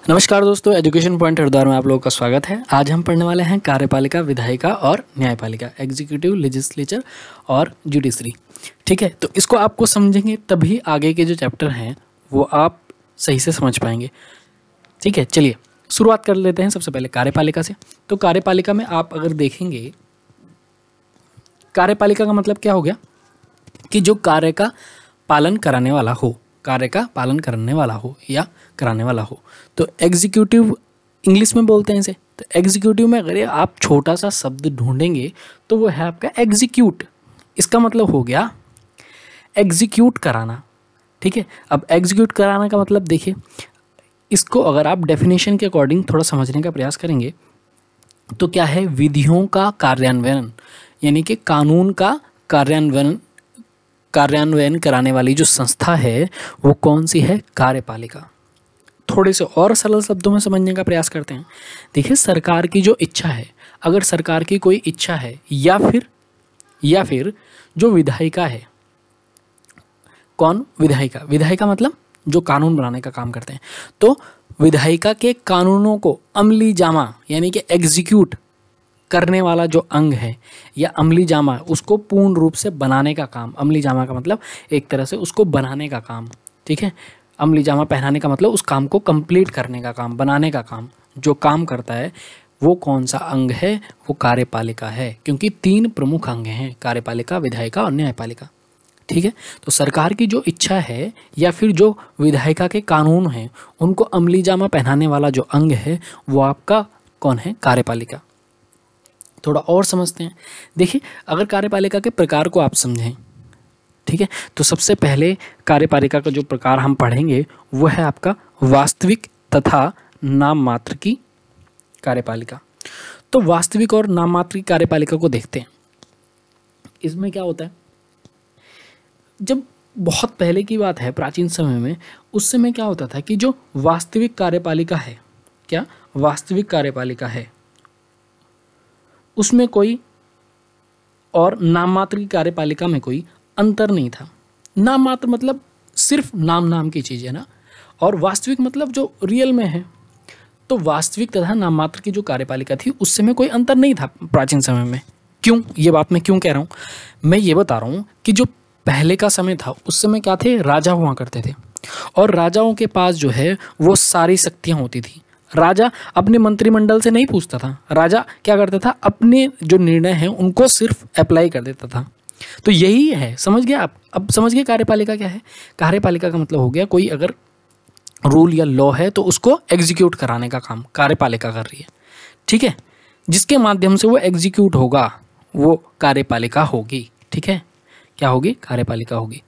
नमस्कार दोस्तों, education point Haridwar में आप लोगों का स्वागत है। आज हम पढ़ने वाले हैं कार्यपालिका, विधायिका और न्यायपालिका, एग्जीक्यूटिव, लेजिस्लेचर और जुडिशरी। ठीक है, तो इसको आपको समझेंगे तभी आगे के जो चैप्टर हैं वो आप सही से समझ पाएंगे। ठीक है, चलिए शुरुआत कर लेते हैं सबसे पहले कार्यपालिका से। तो कार्यपालिका में आप अगर देखेंगे, कार्यपालिका का मतलब क्या हो गया कि जो कार्य का पालन कराने वाला हो, कार्य का पालन करने वाला हो या कराने वाला हो। तो एग्जीक्यूटिव इंग्लिश में बोलते हैं इसे। तो एग्जीक्यूटिव में अगर आप छोटा सा शब्द ढूंढेंगे तो वो है आपका एग्जीक्यूट। इसका मतलब हो गया एग्जीक्यूट कराना। ठीक है, अब एग्जीक्यूट कराना का मतलब देखिए, इसको अगर आप डेफिनेशन के अकॉर्डिंग थोड़ा समझने का प्रयास करेंगे तो क्या है, विधियों का कार्यान्वयन, यानी कि कानून का कार्यान्वयन कराने वाली जो संस्था है वो कौन सी है, कार्यपालिका। थोड़े से और सरल शब्दों में समझने का प्रयास करते हैं। देखिए, सरकार की जो इच्छा है, अगर सरकार की कोई इच्छा है या फिर जो विधायिका है, कौन, विधायिका। विधायिका मतलब जो कानून बनाने का काम करते हैं। तो विधायिका के कानूनों को अमली जामा यानी कि एग्जीक्यूट करने वाला जो अंग है या अमली जामा, उसको पूर्ण रूप से बनाने का काम। अमली जामा का मतलब एक तरह से उसको बनाने का काम। ठीक है, अमली जामा पहनाने का मतलब उस काम को कंप्लीट करने का काम, बनाने का काम। जो काम करता है वो कौन सा अंग है, वो कार्यपालिका है। क्योंकि 3 प्रमुख अंग हैं, कार्यपालिका, विधायिका और न्यायपालिका। ठीक है, तो सरकार की जो इच्छा है या फिर जो विधायिका के कानून हैं उनको अमली जामा पहनाने वाला जो अंग है वो आपका कौन है, कार्यपालिका। थोड़ा और समझते हैं। देखिए, अगर कार्यपालिका के प्रकार को आप समझें, ठीक है, तो सबसे पहले कार्यपालिका का जो प्रकार हम पढ़ेंगे वो है आपका वास्तविक तथा नाम मात्र की कार्यपालिका। तो वास्तविक और नाम मात्र की कार्यपालिका को देखते हैं। इसमें क्या होता है, जब बहुत पहले की बात है, प्राचीन समय में, उस समय क्या होता था कि जो वास्तविक कार्यपालिका है, क्या वास्तविक कार्यपालिका है, उसमें कोई और नाम मात्र की कार्यपालिका में कोई अंतर नहीं था। नाम मात्र मतलब सिर्फ नाम की चीज़ है ना, और वास्तविक मतलब जो रियल में है। तो वास्तविक तथा नाम मात्र की जो कार्यपालिका थी उस समय कोई अंतर नहीं था प्राचीन समय में। क्यों, ये बात मैं क्यों कह रहा हूँ, मैं ये बता रहा हूँ कि जो पहले का समय था उस समय क्या थे, राजा हुआ करते थे, और राजाओं के पास जो है वो सारी शक्तियाँ होती थी। राजा अपने मंत्रिमंडल से नहीं पूछता था, राजा क्या करता था, अपने जो निर्णय हैं उनको सिर्फ अप्लाई कर देता था। तो यही है, समझ गया आप। अब समझ गए कार्यपालिका क्या है। कार्यपालिका का मतलब हो गया, कोई अगर रूल या लॉ है तो उसको एग्जीक्यूट कराने का काम कार्यपालिका कर रही है। ठीक है, जिसके माध्यम से वो एग्जीक्यूट होगा वो कार्यपालिका होगी। ठीक है, क्या होगी, कार्यपालिका होगी।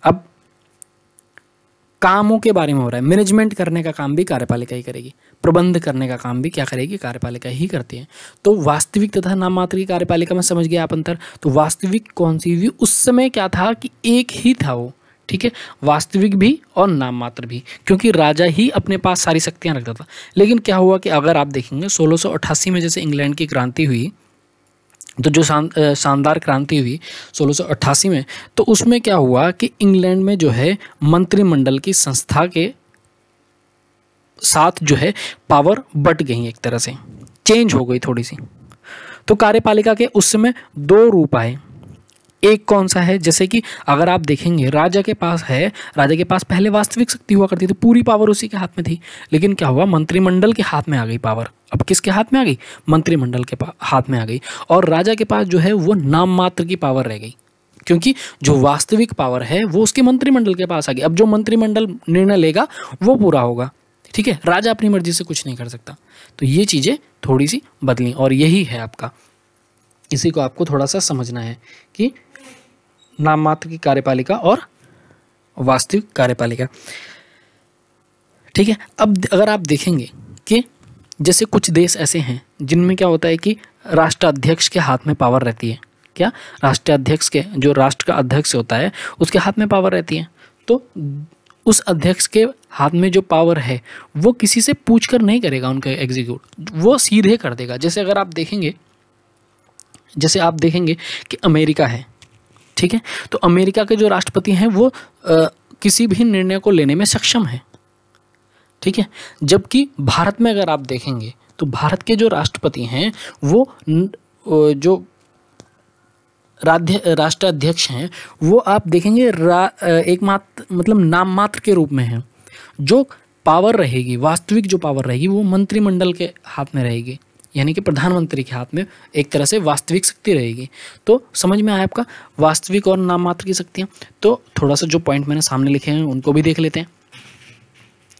अब कामों के बारे में हो रहा है, मैनेजमेंट करने का काम भी कार्यपालिका ही करेगी, प्रबंध करने का काम भी क्या करेगी, कार्यपालिका ही करती है। तो वास्तविक तथा नाम मात्र की कार्यपालिका में समझ गए आप अंतर। तो वास्तविक कौन सी हुई, उस समय क्या था कि एक ही था वो। ठीक है, वास्तविक भी और नाम मात्र भी, क्योंकि राजा ही अपने पास सारी शक्तियाँ रखता था। लेकिन क्या हुआ कि अगर आप देखेंगे 1688 में जैसे इंग्लैंड की क्रांति हुई, तो जो शानदार क्रांति हुई 1688 में, तो उसमें क्या हुआ कि इंग्लैंड में जो है मंत्रिमंडल की संस्था के साथ जो है पावर बट गई, एक तरह से चेंज हो गई थोड़ी सी। तो कार्यपालिका के उस समय 2 रूप आए। एक कौन सा है, जैसे कि अगर आप देखेंगे राजा के पास है, राजा के पास पहले वास्तविक शक्ति हुआ करती थी, पूरी पावर उसी के हाथ में थी। लेकिन क्या हुआ, मंत्रिमंडल के हाथ में आ गई पावर। अब किसके हाथ में आ गई, मंत्रिमंडल के हाथ में आ गई, और राजा के पास जो है वो नाम मात्र की पावर रह गई, क्योंकि जो वास्तविक पावर है वो उसके मंत्रिमंडल के पास आ गई। अब जो मंत्रिमंडल निर्णय लेगा वो पूरा होगा। ठीक है, राजा अपनी मर्जी से कुछ नहीं कर सकता। तो ये चीज़ें थोड़ी सी बदली, और यही है आपका, इसी को आपको थोड़ा सा समझना है कि नाम मात्र की कार्यपालिका और वास्तविक कार्यपालिका। ठीक है, अब अगर आप देखेंगे कि जैसे कुछ देश ऐसे हैं जिनमें क्या होता है कि राष्ट्राध्यक्ष के हाथ में पावर रहती है। क्या, राष्ट्राध्यक्ष के, जो राष्ट्र का अध्यक्ष होता है उसके हाथ में पावर रहती है। तो उस अध्यक्ष के हाथ में जो पावर है वो किसी से पूछकर नहीं करेगा उनका एग्जीक्यूट, वो सीधे कर देगा। जैसे अगर आप देखेंगे कि अमेरिका है, ठीक है, तो अमेरिका के जो राष्ट्रपति हैं वो किसी भी निर्णय को लेने में सक्षम है। ठीक है। जबकि भारत में अगर आप देखेंगे तो भारत के जो राष्ट्रपति हैं वो जो राष्ट्राध्यक्ष हैं वो आप देखेंगे एक मात्र मतलब नाम मात्र के रूप में हैं। जो पावर रहेगी, वास्तविक जो पावर रहेगी वो मंत्रिमंडल के हाथ में रहेगी, यानी कि प्रधानमंत्री के हाथ में एक तरह से वास्तविक शक्ति रहेगी। तो समझ में आया आपका वास्तविक और नाम मात्र की शक्तियाँ। तो थोड़ा सा जो पॉइंट मैंने सामने लिखे हैं उनको भी देख लेते हैं।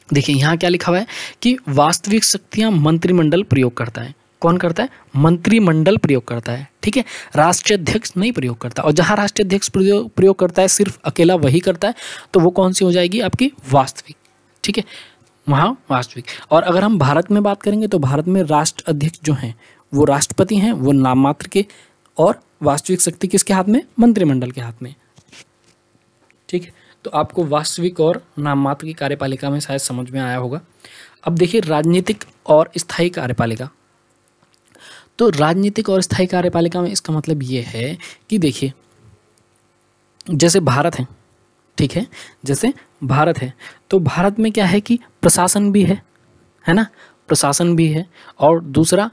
देखिए यहाँ क्या लिखा हुआ है कि वास्तविक शक्तियाँ मंत्रिमंडल प्रयोग करता है। कौन करता है? मंत्रिमंडल प्रयोग करता है, ठीक है। राष्ट्रीय अध्यक्ष नहीं प्रयोग करता, और जहाँ राष्ट्रीय अध्यक्ष प्रयोग करता है सिर्फ अकेला वही करता है, तो वो कौन सी हो जाएगी आपकी? वास्तविक, ठीक है, वहाँ वास्तविक। और अगर हम भारत में बात करेंगे तो भारत में राष्ट्र अध्यक्ष जो हैं वो राष्ट्रपति हैं, वो नाम मात्र के, और वास्तविक शक्ति किसके हाथ में? मंत्रिमंडल के हाथ में, ठीक है। तो आपको वास्तविक और नाम मात्र की कार्यपालिका में शायद समझ में आया होगा। अब देखिए राजनीतिक और स्थायी कार्यपालिका। तो राजनीतिक और स्थायी कार्यपालिका में इसका मतलब ये है कि देखिए जैसे भारत है, ठीक है, जैसे भारत है तो भारत में क्या है कि प्रशासन भी है ना, प्रशासन भी है, और दूसरा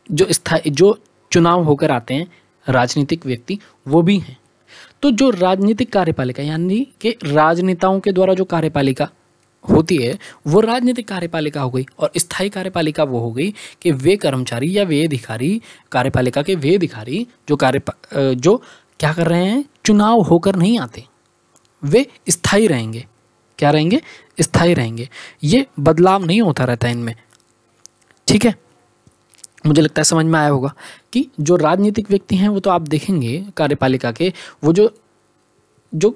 जो चुनाव होकर आते हैं राजनीतिक व्यक्ति वो भी हैं। तो जो राजनीतिक कार्यपालिका यानी कि राजनेताओं के द्वारा जो कार्यपालिका होती है वो राजनीतिक कार्यपालिका हो गई, और स्थायी कार्यपालिका वो हो गई कि वे कर्मचारी या वे अधिकारी, कार्यपालिका के वे अधिकारी जो क्या कर रहे हैं, चुनाव होकर नहीं आते, वे स्थायी रहेंगे। क्या रहेंगे? स्थायी रहेंगे। ये बदलाव नहीं होता रहता इनमें, ठीक है। मुझे लगता है समझ में आया होगा कि जो राजनीतिक व्यक्ति हैं वो तो आप देखेंगे कार्यपालिका के, वो जो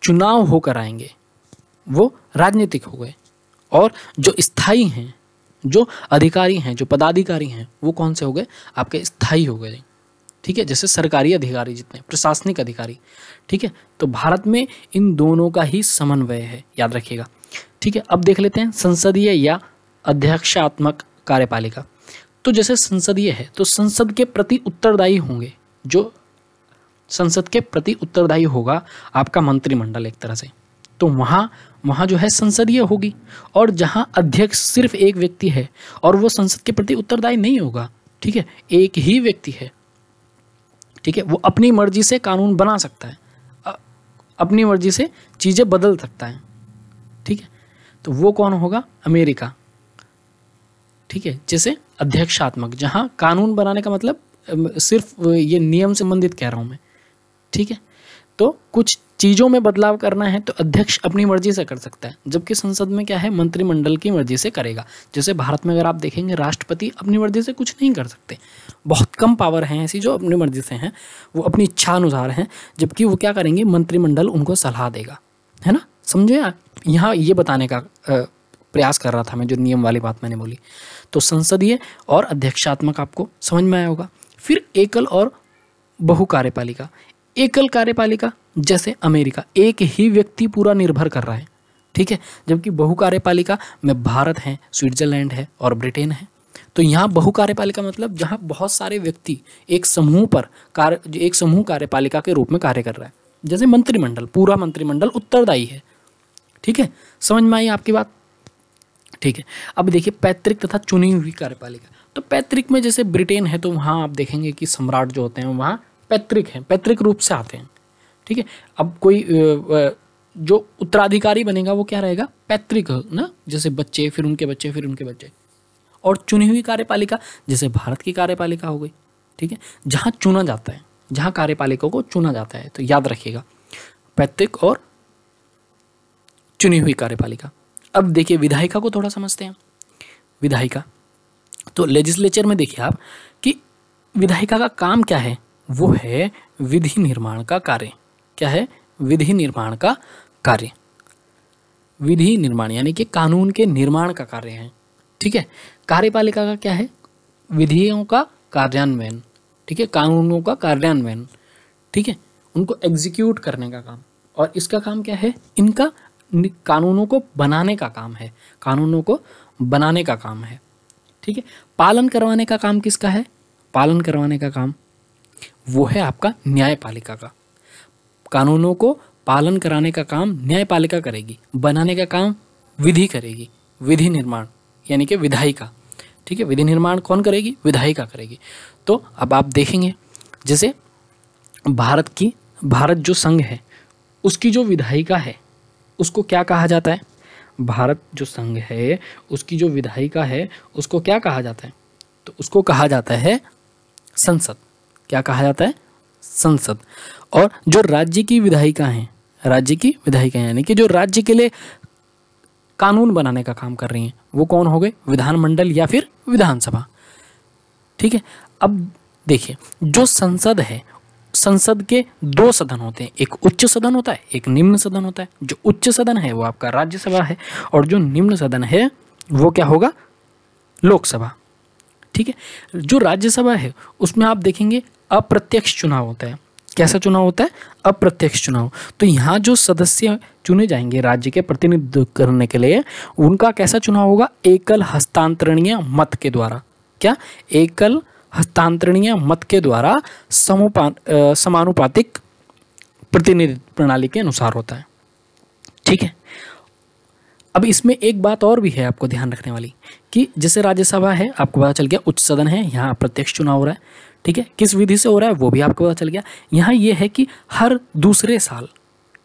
चुनाव होकर आएंगे वो राजनीतिक हो गए, और जो स्थायी हैं, जो अधिकारी हैं, जो पदाधिकारी हैं वो कौन से हो गए? आपके स्थायी हो गए, ठीक है। जैसे सरकारी अधिकारी जितने, प्रशासनिक अधिकारी, ठीक है। तो भारत में इन दोनों का ही समन्वय है, याद रखिएगा, ठीक है। अब देख लेते हैं संसदीय या अध्यक्षात्मक कार्यपालिका। तो जैसे संसदीय है तो संसद के प्रति उत्तरदायी होंगे, जो संसद के प्रति उत्तरदायी होगा आपका मंत्रिमंडल एक तरह से, तो वहाँ जो है संसदीय होगी। और जहाँ अध्यक्ष सिर्फ एक व्यक्ति है और वो संसद के प्रति उत्तरदायी नहीं होगा, ठीक है, एक ही व्यक्ति है, ठीक है, वो अपनी मर्जी से कानून बना सकता है, अपनी मर्जी से चीज़ें बदल सकता है, ठीक है। तो वो कौन होगा? अमेरिका, ठीक है। जैसे अध्यक्षात्मक, जहाँ कानून बनाने का मतलब सिर्फ ये नियम से संबंधित कह रहा हूँ मैं, ठीक है। तो कुछ चीज़ों में बदलाव करना है तो अध्यक्ष अपनी मर्जी से कर सकता है, जबकि संसद में क्या है? मंत्रिमंडल की मर्जी से करेगा। जैसे भारत में अगर आप देखेंगे राष्ट्रपति अपनी मर्जी से कुछ नहीं कर सकते, बहुत कम पावर हैं ऐसी जो अपनी मर्जी से हैं, वो अपनी इच्छा अनुसार हैं, जबकि वो क्या करेंगे? मंत्रिमंडल उनको सलाह देगा, है ना। समझे आप? यहाँ ये बताने का प्रयास कर रहा था मैं, जो नियम वाली बात मैंने बोली। तो संसदीय और अध्यक्षात्मक आपको समझ में आया होगा। फिर एकल और बहु कार्यपालिका। एकल कार्यपालिका जैसे अमेरिका, एक ही व्यक्ति पूरा निर्भर कर रहा है, ठीक है, जबकि बहु कार्यपालिका में भारत है, स्विट्जरलैंड है और ब्रिटेन है। तो यहाँ बहु कार्यपालिका मतलब जहाँ बहुत सारे व्यक्ति एक समूह कार्यपालिका के रूप में कार्य कर रहा है। जैसे मंत्रिमंडल, पूरा मंत्रिमंडल उत्तरदायी है, ठीक है। समझ में आई आपकी बात? ठीक है। अब देखिए पैतृक तथा चुनी हुई कार्यपालिका। तो पैतृक में जैसे ब्रिटेन है तो वहाँ आप देखेंगे कि सम्राट जो होते हैं वहाँ पैतृक हैं, पैतृक रूप से आते हैं, ठीक है। अब कोई जो उत्तराधिकारी बनेगा वो क्या रहेगा? पैतृक ना, जैसे बच्चे, फिर उनके बच्चे, फिर उनके बच्चे। और चुनी हुई कार्यपालिका जैसे भारत की कार्यपालिका हो गई, ठीक है, जहाँ चुना जाता है, जहाँ कार्यपालिका को चुना जाता है। तो याद रखिएगा पैतृक और चुनी हुई कार्यपालिका। अब देखिए विधायिका को थोड़ा समझते हैं। विधायिका तो लेजिस्लेचर में देखिए आप कि विधायिका का काम क्या है? वो है विधि निर्माण का कार्य। क्या है? विधि निर्माण का कार्य। विधि निर्माण यानी कि कानून के निर्माण का कार्य है, ठीक है। कार्यपालिका का क्या है? विधियों का कार्यान्वयन, ठीक है, कानूनों का कार्यान्वयन, ठीक है, उनको एग्जीक्यूट करने का काम। और इसका काम क्या है? इनका कानूनों को बनाने का काम है, कानूनों को बनाने का काम है, ठीक है। पालन करवाने का काम किसका है? पालन करवाने का काम वो है आपका न्यायपालिका का। कानूनों को पालन कराने का काम न्यायपालिका करेगी, बनाने का काम विधि करेगी, विधि निर्माण यानी कि विधायिका। ठीक है, विधि निर्माण कौन करेगी? विधायिका करेगी। तो अब आप देखेंगे जैसे भारत जो संघ है उसकी जो विधायिका है उसको क्या कहा जाता है? भारत जो संघ है उसकी जो विधायिका है उसको क्या कहा जाता है? तो उसको कहा जाता है संसद। क्या कहा जाता है? संसद। और जो राज्य की विधायिका हैं, राज्य की विधायिका यानी कि जो राज्य के लिए कानून बनाने का काम कर रही हैं, वो कौन हो गए? विधानमंडल या फिर विधानसभा। ठीक है, अब देखिए जो संसद है, संसद के दो सदन होते हैं, एक उच्च सदन होता है, एक निम्न सदन होता है। जो उच्च सदन है वो आपका राज्यसभा है और जो निम्न सदन है वो क्या होगा? लोकसभा। ठीक है, जो राज्यसभा है उसमें आप देखेंगे अप्रत्यक्ष चुनाव होता है। कैसा चुनाव होता है? अप्रत्यक्ष चुनाव। तो यहाँ जो सदस्य चुने जाएंगे राज्य के प्रतिनिधित्व करने के लिए, उनका कैसा चुनाव होगा? एकल हस्तांतरणीय मत के द्वारा। क्या? एकल हस्तांतरणीय मत के द्वारा समानुपातिक प्रतिनिधित्व प्रणाली के अनुसार होता है। ठीक है, अब इसमें एक बात और भी है आपको ध्यान रखने वाली कि जैसे राज्यसभा है, आपको पता चल गया उच्च सदन है, यहाँ अप्रत्यक्ष चुनाव हो रहा है। ठीक है, किस विधि से हो रहा है वो भी आपको पता चल गया। यहाँ ये है कि हर दूसरे साल,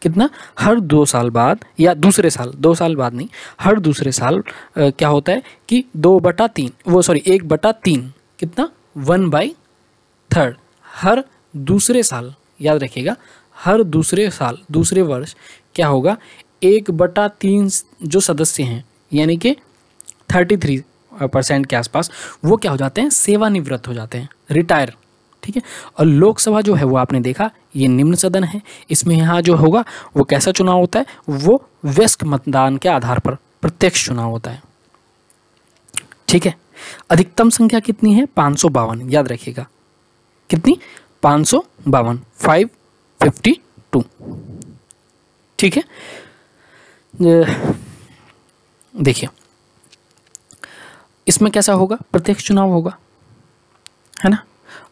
कितना? हर 2 साल बाद या दूसरे साल, 2 साल बाद नहीं, हर दूसरे साल क्या होता है कि 1/3 कितना? 1/3 हर दूसरे साल, याद रखिएगा, हर दूसरे साल, दूसरे वर्ष क्या होगा? 1/3 जो सदस्य हैं यानी कि 33% के आसपास वो क्या हो जाते हैं? सेवानिवृत्त हो जाते हैं, रिटायर। ठीक है, और लोकसभा जो है वो आपने देखा ये निम्न सदन है, इसमें यहाँ जो होगा वो कैसा चुनाव होता है? वो वयस्क मतदान के आधार पर प्रत्यक्ष चुनाव होता है। ठीक है, अधिकतम संख्या कितनी है? 552। याद रखिएगा कितनी? 552, 552। ठीक है, देखिए इसमें कैसा होगा? प्रत्यक्ष चुनाव होगा, है ना।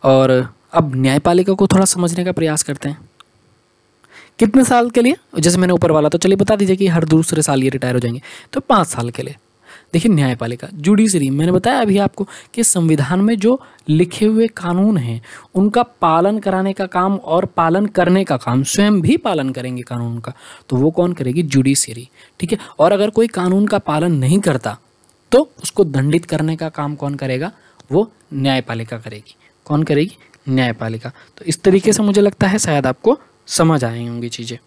और अब न्यायपालिका को थोड़ा समझने का प्रयास करते हैं। कितने साल के लिए? जैसे मैंने ऊपर वाला तो चलिए बता दीजिए कि हर दूसरे साल ये रिटायर हो जाएंगे, तो 5 साल के लिए। देखिए न्यायपालिका, जुडिशरी, मैंने बताया अभी आपको कि संविधान में जो लिखे हुए कानून हैं उनका पालन कराने का काम और पालन करने का काम, स्वयं भी पालन करेंगे कानून का, तो वो कौन करेगी? जुडिशरी। ठीक है, और अगर कोई कानून का पालन नहीं करता तो उसको दंडित करने का काम कौन करेगा? वो न्यायपालिका करेगी। कौन करेगी? न्यायपालिका। तो इस तरीके से मुझे लगता है शायद आपको समझ आई होंगी चीज़ें।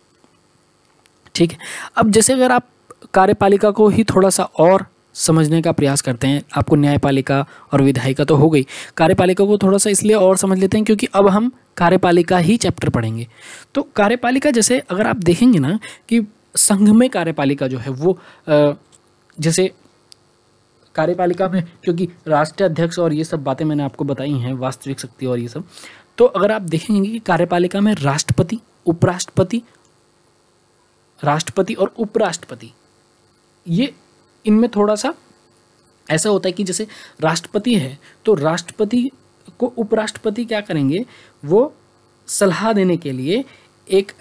ठीक है, अब जैसे अगर आप कार्यपालिका को ही थोड़ा सा और समझने का प्रयास करते हैं, आपको न्यायपालिका और विधायिका तो हो गई, कार्यपालिका को थोड़ा सा इसलिए और समझ लेते हैं क्योंकि अब हम कार्यपालिका ही चैप्टर पढ़ेंगे। तो कार्यपालिका जैसे अगर आप देखेंगे ना कि संघ में कार्यपालिका जो है वो जैसे कार्यपालिका में, क्योंकि राष्ट्रीय अध्यक्ष और ये सब बातें मैंने आपको बताई हैं, वास्तविक शक्ति और ये सब, तो अगर आप देखेंगे कि कार्यपालिका में राष्ट्रपति, उपराष्ट्रपति, राष्ट्रपति और उपराष्ट्रपति, ये इनमें थोड़ा सा ऐसा होता है कि जैसे राष्ट्रपति है तो राष्ट्रपति को उपराष्ट्रपति क्या करेंगे? वो सलाह देने के लिए एक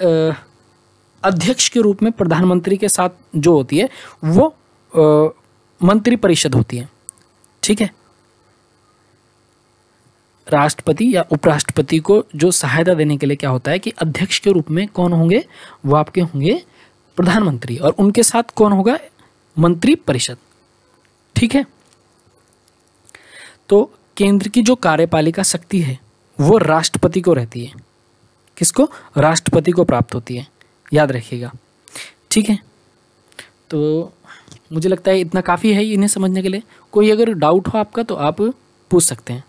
अध्यक्ष के रूप में प्रधानमंत्री के साथ जो होती है वो मंत्री परिषद होती है। ठीक है, राष्ट्रपति या उपराष्ट्रपति को जो सहायता देने के लिए क्या होता है कि अध्यक्ष के रूप में कौन होंगे? वो आपके होंगे प्रधानमंत्री, और उनके साथ कौन होगा? मंत्री परिषद। ठीक है, तो केंद्र की जो कार्यपालिका शक्ति है वो राष्ट्रपति को रहती है। किसको? राष्ट्रपति को प्राप्त होती है, याद रखिएगा। ठीक है, तो मुझे लगता है इतना काफ़ी है इन्हें समझने के लिए। कोई अगर डाउट हो आपका तो आप पूछ सकते हैं।